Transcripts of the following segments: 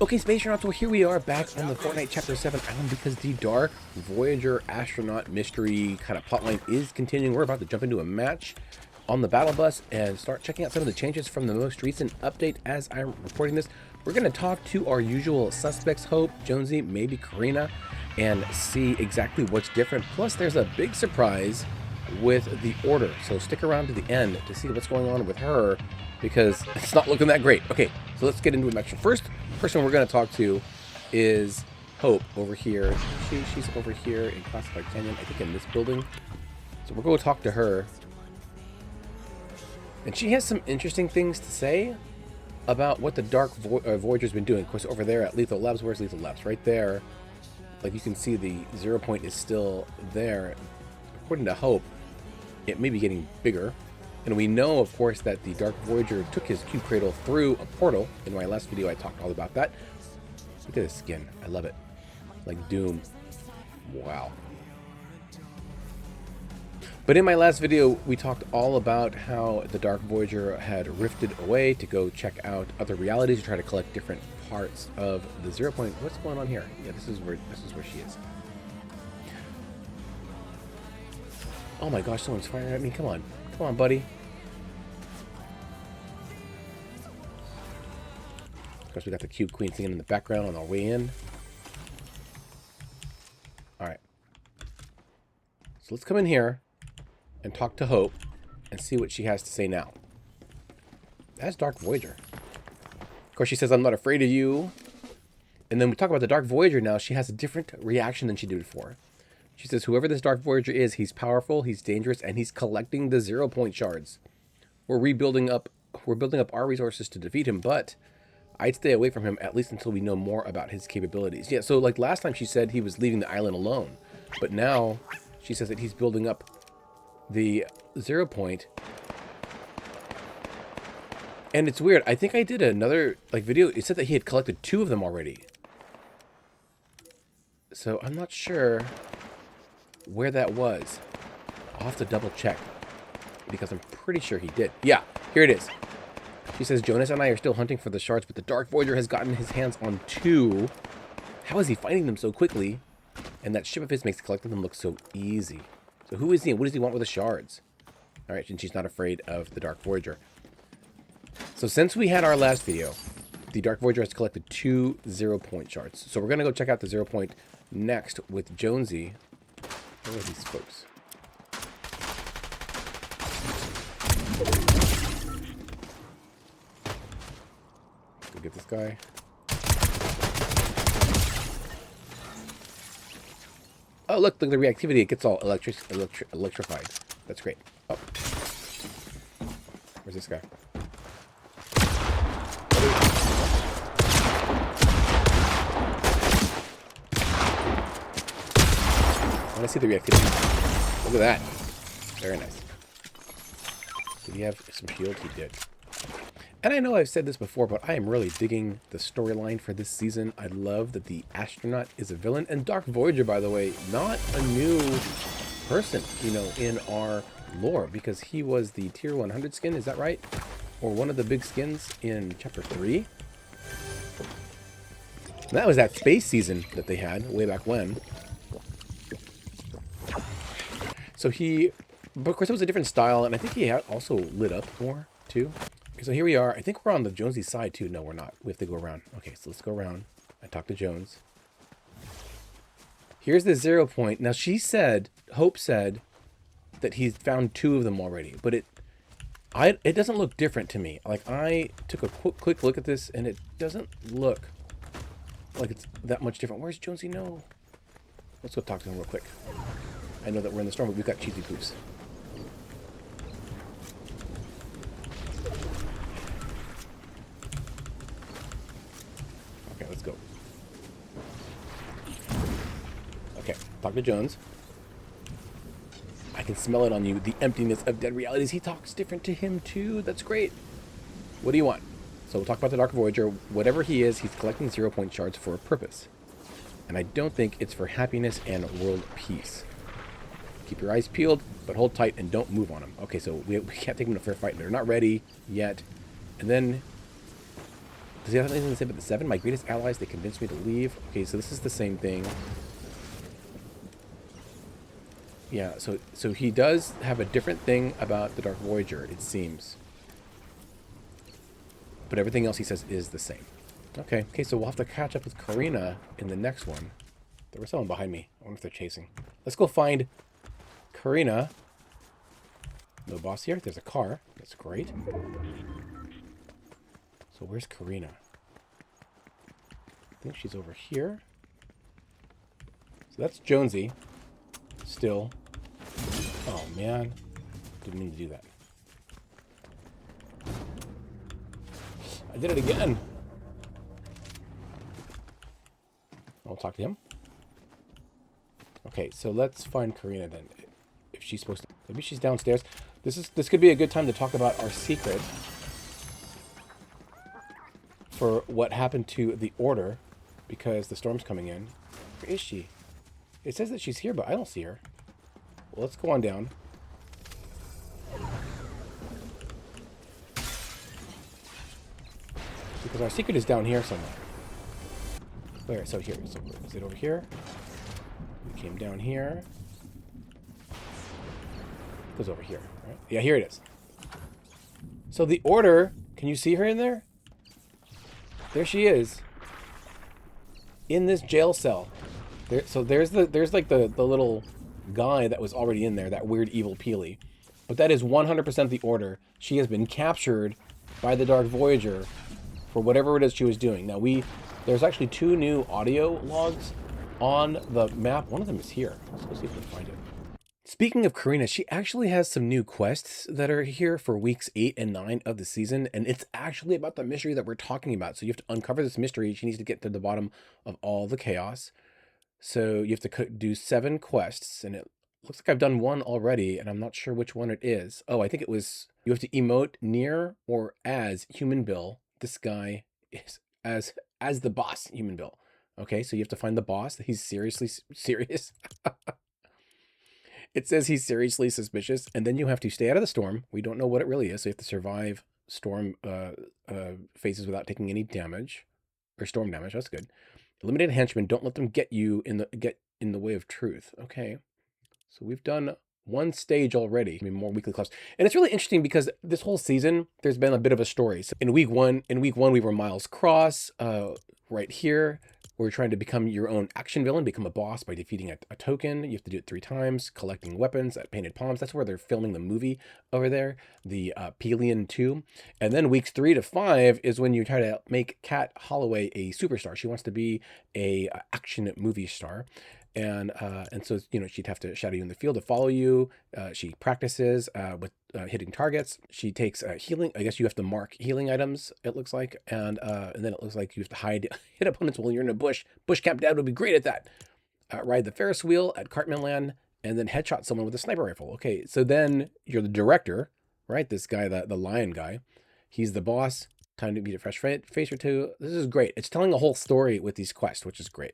Okay, Spacetronauts, well here we are back on the Fortnite Chapter 7 island because the Dark Voyager Astronaut mystery kind of plotline is continuing. We're about to jump into a match on the battle bus and start checking out some of the changes from the most recent update as I'm reporting this. We're going to talk to our usual suspects, Hope, Jonesy, maybe Carina, and see exactly what's different. Plus, there's a big surprise with the Order, so stick around to the end to see what's going on with her, because it's not looking that great. Okay, so let's get into it. Actually, first person we're going to talk to is Hope over here. She's over here in Classified Canyon, I think in this building. So we're going to talk to her. And she has some interesting things to say about what the Dark Voyager's been doing. Of course, over there at Lethal Labs, where's Lethal Labs? Right there. Like you can see the 0 point is still there. According to Hope, it may be getting bigger. And we know, of course, that the Dark Voyager took his cube cradle through a portal. In my last video, I talked all about that. Look at his skin. I love it. Like Doom. Wow. But in my last video, we talked all about how the Dark Voyager had rifted away to go check out other realities to try to collect different parts of the 0 point. What's going on here? Yeah, this is where she is. Oh my gosh, someone's firing at me. Come on. Come on, buddy. Of course, we got the Cube Queen singing in the background on our way in. Alright. So let's come in here and talk to Hope and see what she has to say now. That's Dark Voyager. Of course, she says, I'm not afraid of you. And then we talk about the Dark Voyager now. She has a different reaction than she did before. She says, whoever this Dark Voyager is, he's powerful, he's dangerous, and he's collecting the 0 point shards. We're building up our resources to defeat him, but I'd stay away from him at least until we know more about his capabilities. Yeah, so like last time she said he was leaving the island alone, but now she says that he's building up the 0 point. And it's weird. I think I did another video. It said that he had collected 2 of them already. So I'm not sure where that was. I'll have to double check because I'm pretty sure he did. Yeah, here it is. She says, Jonas and I are still hunting for the shards, but the Dark Voyager has gotten his hands on 2. How is he finding them so quickly? And that ship of his makes collecting them look so easy. So who is he and what does he want with the shards? All right, and she's not afraid of the Dark Voyager. So since we had our last video, the Dark Voyager has collected 2 0 point shards. So we're going to go check out the 0 point next with Jonesy. Where are these folks? Go get this guy. Oh, look at the reactivity. It gets all electrified. That's great. Oh. Where's this guy? I want to see the reactivity. Look at that. Very nice. Did he have some shield? He did. And I know I've said this before, but I am really digging the storyline for this season. I love that the astronaut is a villain. And Dark Voyager, by the way, not a new person, you know, in our lore, because he was the Tier 100 skin, is that right? Or one of the big skins in Chapter 3. And that was that space season that they had way back when. So but of course it was a different style, and I think he had also lit up more too. Okay, so here we are. I think we're on the Jonesy side too. No, we're not. We have to go around. Okay, so let's go around and talk to Jones. Here's the 0 point. Now Hope said that he's found 2 of them already, but it doesn't look different to me. Like I took a quick look at this, and it doesn't look like it's that much different. Where's Jonesy? No. Let's go talk to him real quick. I know that we're in the storm, but we've got cheesy poofs. Okay, let's go. Okay, talk to Jones. I can smell it on you, the emptiness of dead realities. He talks different to him too. That's great. What do you want? So we'll talk about the Dark Voyager. Whatever he is, he's collecting 0 point shards for a purpose. And I don't think it's for happiness and world peace. Keep your eyes peeled, but hold tight and don't move on them. Okay, so we can't take them to a fair fight. They're not ready yet. And then Does he have anything to say about the 7? My greatest allies, they convinced me to leave. Okay, so this is the same thing. Yeah, so he does have a different thing about the Dark Voyager, it seems. But everything else he says is the same. Okay, so we'll have to catch up with Carina in the next one. There was someone behind me. I wonder if they're chasing. Let's go find Carina. No boss here. There's a car. That's great. So where's Carina? I think she's over here. So that's Jonesy. Still. Oh, man. Didn't mean to do that. I did it again. I'll talk to him. Okay, so let's find Carina then. If she's supposed to... Maybe she's downstairs. This could be a good time to talk about our secret for what happened to the Order, because the storm's coming in. Where is she? It says that she's here, but I don't see her. Well, let's go on down. Because our secret is down here somewhere. Where? So here. So is it over here? We came down here. It goes over here, right? Yeah, here it is. So the Order, can you see her in there? There she is. In this jail cell. So there's like the little guy that was already in there, that weird evil Peely. But that is 100% the Order. She has been captured by the Dark Voyager for whatever it is she was doing. Now there's actually 2 new audio logs on the map. One of them is here. Let's go see if we can find it. Speaking of Carina, she actually has some new quests that are here for weeks 8 and 9 of the season, and it's actually about the mystery that we're talking about. So you have to uncover this mystery. She needs to get to the bottom of all the chaos. So you have to do 7 quests, and it looks like I've done 1 already, and I'm not sure which one it is. Oh, I think it was, you have to emote near or as Human Bill. This guy is as the boss, Human Bill. Okay, so you have to find the boss. He's seriously serious. It says he's seriously suspicious, and then you have to stay out of the storm. We don't know what it really is, so you have to survive storm phases without taking any damage, or storm damage. That's good. Eliminate henchmen. Don't let them get you in the way of truth. Okay, so we've done 1 stage already. I mean, more weekly quests, and it's really interesting because this whole season there's been a bit of a story. So in week one we were Miles Cross. Right here, we're trying to become your own action villain, become a boss by defeating a token. You have to do it 3 times, collecting weapons at Painted Palms. That's where they're filming the movie over there, the Pelion 2. And then weeks 3 to 5 is when you try to make Kat Holloway a superstar. She wants to be a action movie star. And so, you know, she'd have to shadow you in the field to follow you. She practices with hitting targets. She takes healing. I guess you have to mark healing items, it looks like. And then it looks like you have to hit opponents while you're in a bush. Bush Camp Dad would be great at that. Ride the Ferris wheel at Cartman Land, and then headshot someone with a sniper rifle. Okay, so then you're the director, right? This guy, the lion guy. He's the boss. Time to meet a fresh face or 2. This is great. It's telling a whole story with these quests, which is great.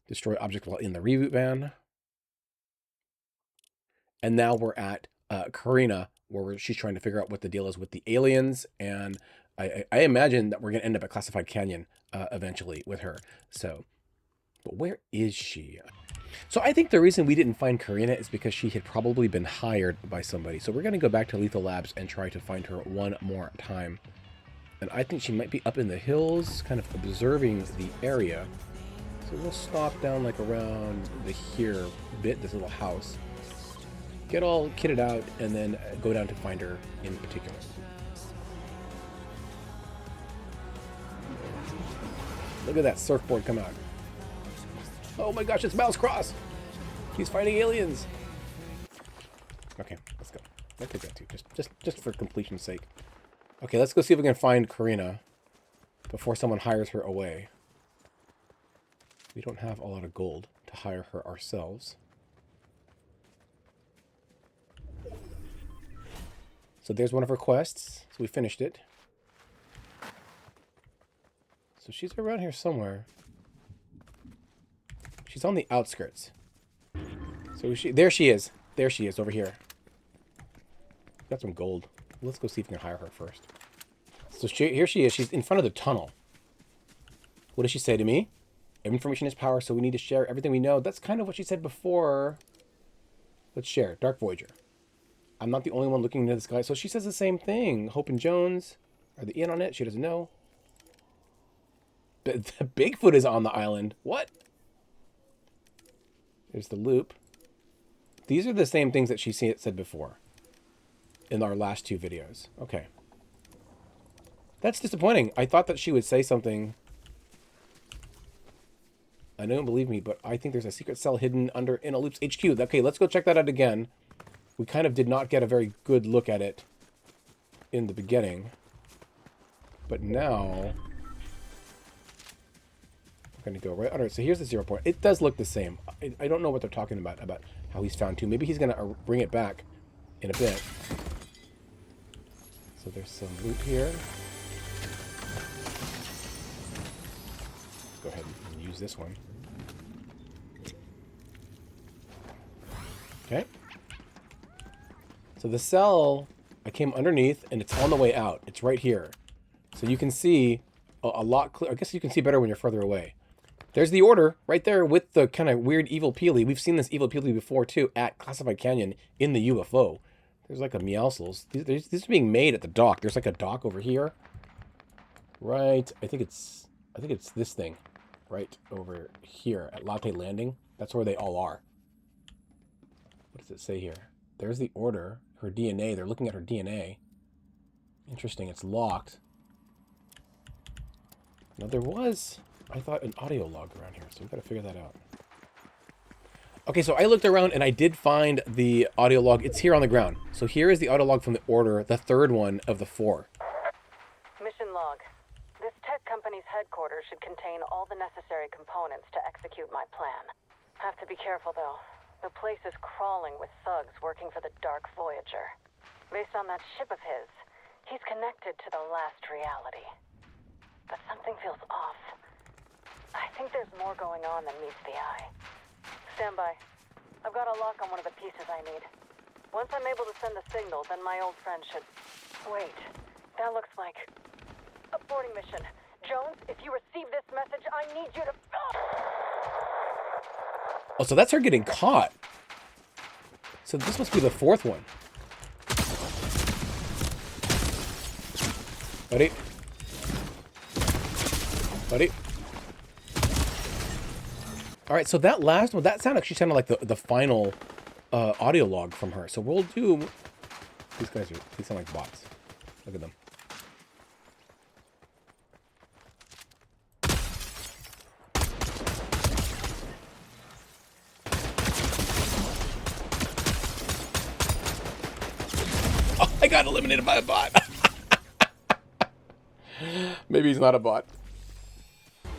Destroy object while in the reboot van. And now we're at Carina, where she's trying to figure out what the deal is with the aliens. And I imagine that we're going to end up at Classified Canyon eventually with her. So, but where is she? So I think the reason we didn't find Carina is because she had probably been hired by somebody. So we're going to go back to Lethal Labs and try to find her one more time. And I think she might be up in the hills, kind of observing the area. So we'll stop down like around the here bit, this little house. Get all kitted out, and then go down to find her in particular. Look at that surfboard come out. Oh my gosh, it's Miles Cross! He's fighting aliens! Okay, let's go. I'll take that too, just for completion's sake. Okay, let's go see if we can find Carina before someone hires her away. We don't have a lot of gold to hire her ourselves. So there's one of her quests. So we finished it. So she's around here somewhere. She's on the outskirts. So there she is. There she is over here. Got some gold. Let's go see if we can hire her first. So here she is. She's in front of the tunnel. What does she say to me? Information is power, so we need to share everything we know. That's kind of what she said before. Let's share. Dark Voyager. I'm not the only one looking into the sky. So she says the same thing. Hope and Jones. Are they in on it? She doesn't know. But Bigfoot is on the island. What? There's the loop. These are the same things that she said before in our last 2 videos. Okay. That's disappointing. I thought that she would say something. I don't believe me, but I think there's a secret cell hidden under Loop's HQ. Okay, let's go check that out again. We kind of did not get a very good look at it in the beginning. But now we're going to go right under it. So here's the 0 point. It does look the same. I don't know what they're talking about how he's found 2. Maybe he's going to bring it back in a bit. So there's some loot here. Let's go ahead and use this one. Okay. So the cell, I came underneath, and it's on the way out. It's right here. So you can see a lot clearer. I guess you can see better when you're further away. There's the order right there with the kind of weird evil Peely. We've seen this evil Peely before, too, at Classified Canyon in the UFO. There's like a Meowscles. These are being made at the dock. There's like a dock over here. Right. I think it's this thing. Right over here at Latte Landing. That's where they all are. What does it say here? There's the order. Her DNA. They're looking at her DNA. Interesting. It's locked. Now there was, I thought, an audio log around here. So we've got to figure that out. Okay, so I looked around and I did find the audio log. It's here on the ground. So here is the audio log from the order, the 3rd one of the 4. Mission log. This tech company's headquarters should contain all the necessary components to execute my plan. Have to be careful, though. The place is crawling with thugs working for the Dark Voyager. Based on that ship of his, he's connected to the last reality. But something feels off. I think there's more going on than meets the eye. Stand by. I've got a lock on one of the pieces I need. Once I'm able to send the signal, then my old friend should... Wait. That looks like... a boarding mission. Jones, if you receive this message, I need you to... Oh, so that's her getting caught. So this must be the 4th one. Buddy. Buddy. All right, so that last one, that actually sounded like the final audio log from her. So we'll do... These sound like bots. Look at them. Oh, I got eliminated by a bot. Maybe he's not a bot.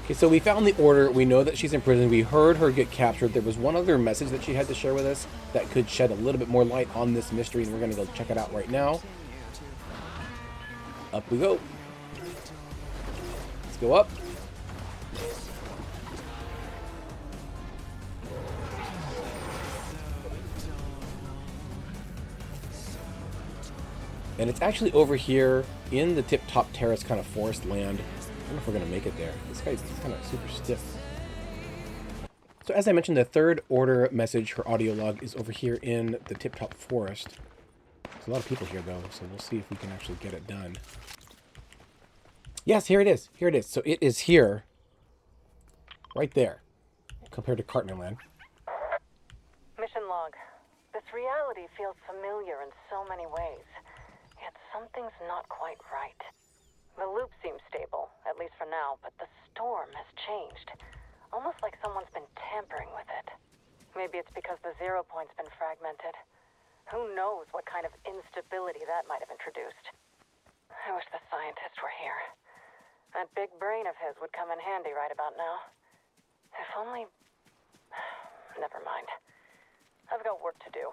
Okay, so we found the order. We know that she's in prison. We heard her get captured. There was one other message that she had to share with us that could shed a little bit more light on this mystery, and we're going to go check it out right now. Up we go. Let's go up. And it's actually over here in the tip-top terrace kind of forest land. I don't know if we're going to make it there. This guy's kind of super stiff. So as I mentioned, the 3rd order message, her audio log, is over here in the tip-top forest. There's a lot of people here, though, so we'll see if we can actually get it done. Yes, here it is. Here it is. So it is here. Right there. Compared to Cartnerland. Mission log. This reality feels familiar in so many ways. Yet something's not quite right. The loop seems stable, at least for now, but the storm has changed. Almost like someone's been tampering with it. Maybe it's because the 0 point's been fragmented. Who knows what kind of instability that might have introduced. I wish the scientists were here. That big brain of his would come in handy right about now. If only... Never mind. I've got work to do.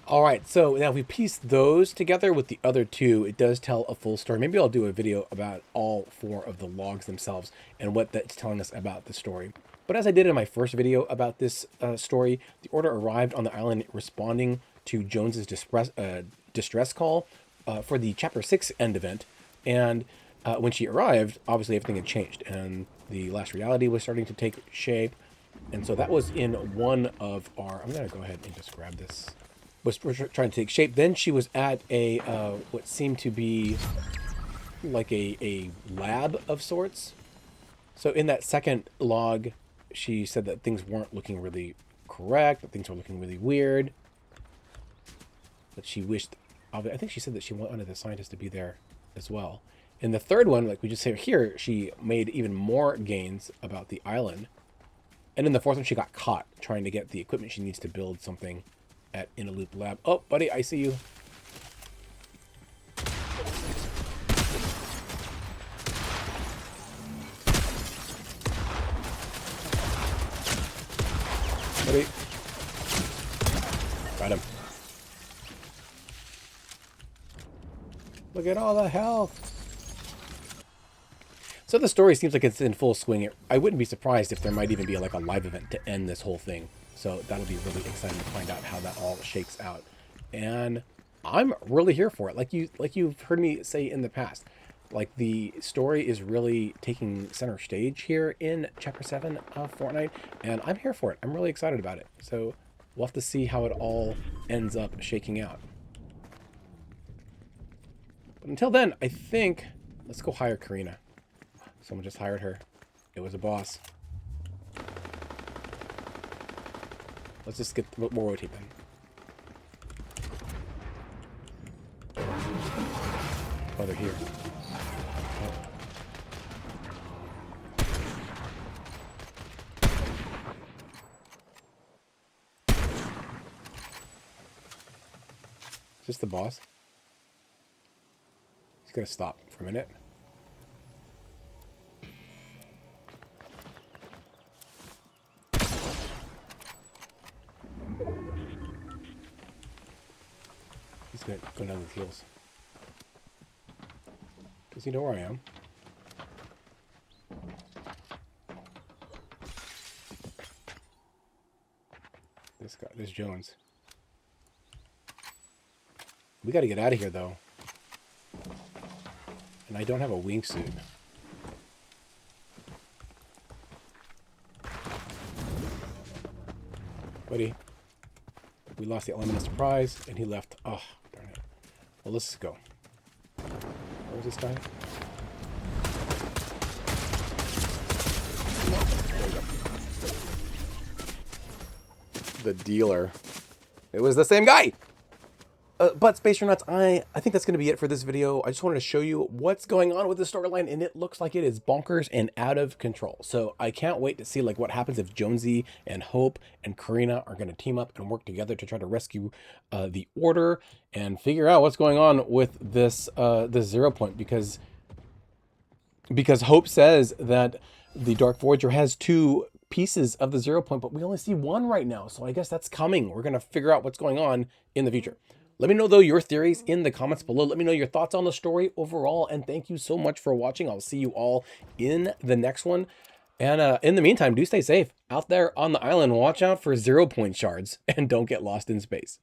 All right, so now if we piece those together with the other 2, it does tell a full story. Maybe I'll do a video about all 4 of the logs themselves and what that's telling us about the story. But as I did in my first video about this story, the Order arrived on the island responding to Jones's distress call, for the Chapter 6 end event. And when she arrived, obviously everything had changed, and the last reality was starting to take shape. And so that was in one of our... I'm going to go ahead and just grab this. Was trying to take shape. Then she was at a what seemed to be like a lab of sorts. So in that second log, she said that things weren't looking really correct, that things were looking really weird. But she wished... I think she said that she wanted the scientist to be there as well. In the third one, like we just said here, she made even more gains about the island. And in the fourth one, she got caught trying to get the equipment she needs to build something at In a Loop Lab. Oh, buddy, I see you. Buddy. Got him. Look at all the health. So the story seems like it's in full swing. I wouldn't be surprised if there might even be like a live event to end this whole thing. So that'll be really exciting to find out how that all shakes out. And I'm really here for it. Like you've heard me say in the past, like the story is really taking center stage here in Chapter 7 of Fortnite, and I'm here for it. I'm really excited about it. So we'll have to see how it all ends up shaking out. But until then, I think let's go hire Carina. Someone just hired her. It was a boss. Let's just get more rotate then. Oh, they're here. Oh. Is this the boss? He's gonna stop for a minute. He's gonna go down the heels. Does he know where I am? This guy, this Jones. We gotta get out of here though. And I don't have a wingsuit. Buddy. We lost the element of surprise, and he left. Oh, darn it. Well, let's just go. Where's this guy? There we go. The dealer. It was the same guy! But Spacetronauts, I think that's going to be it for this video. I just wanted to show you what's going on with the storyline, and it looks like it is bonkers and out of control. So I can't wait to see like what happens if Jonesy and Hope and Carina are going to team up and work together to try to rescue the Order and figure out what's going on with this this 0 point, because Hope says that the Dark Voyager has 2 pieces of the 0 point, but we only see 1 right now. So I guess that's coming. We're going to figure out what's going on in the future. Let me know, though, your theories in the comments below. Let me know your thoughts on the story overall. And thank you so much for watching. I'll see you all in the next one. And in the meantime, do stay safe out there on the island. Watch out for 0 point shards and don't get lost in space.